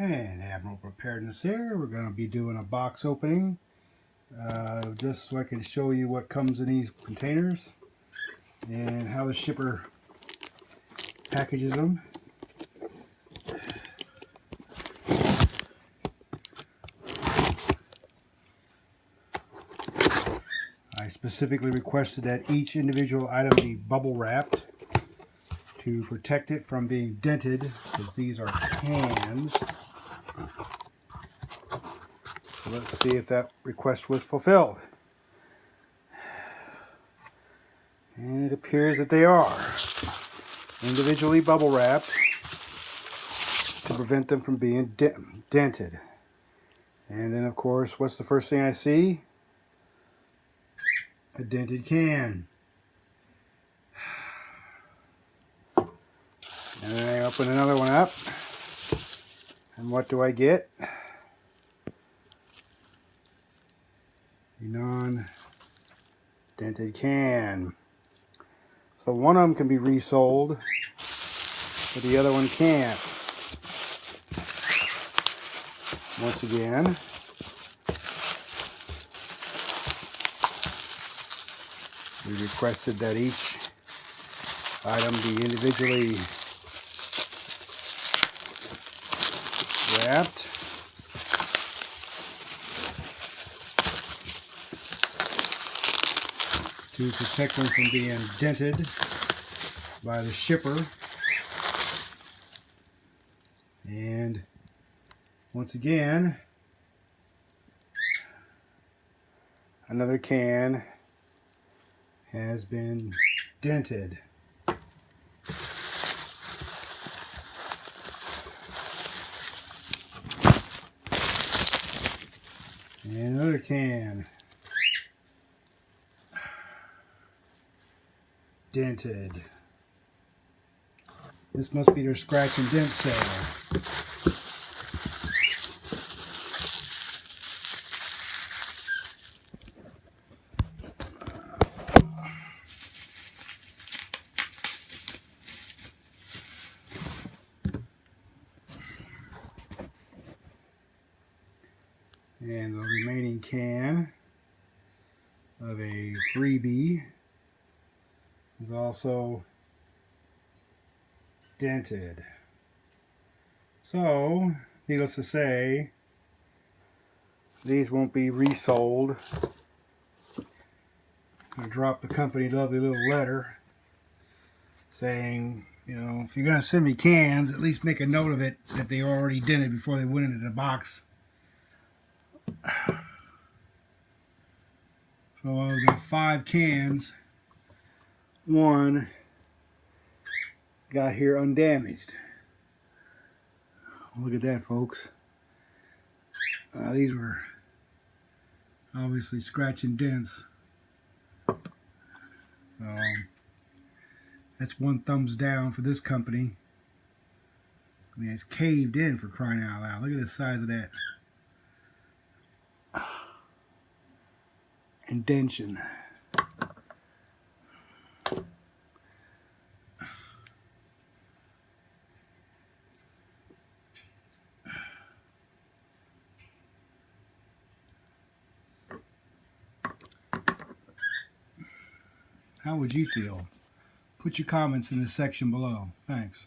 And Admiral Preparedness here. We're going to be doing a box opening just so I can show you what comes in these containers and how the shipper packages them. I specifically requested that each individual item be bubble wrapped to protect it from being dented, because these are cans. So let's see if that request was fulfilled. And it appears that they are individually bubble wrapped to prevent them from being dented. And then of course, what's the first thing I see? A dented can. And then I open another one up. And what do I get? A non-dented can. So one of them can be resold, but the other one can't. Once again, we requested that each item be individually wrapped. To protect them from being dented by the shipper. And once again, another can has been dented. And another can dented. This must be their scratch and dent sale. And the remaining can of a freebie is also dented. So, needless to say, these won't be resold. I dropped the company a lovely little letter saying, you know, if you're going to send me cans, at least make a note of it that they are already dented before they went into the box. So I've got 5 cans. One got here undamaged. Look at that, folks. These were obviously scratch and dents. That's one thumbs down for this company. I mean, it's caved in, for crying out loud. Look at the size of that indentation. How would you feel? Put your comments in the section below. Thanks.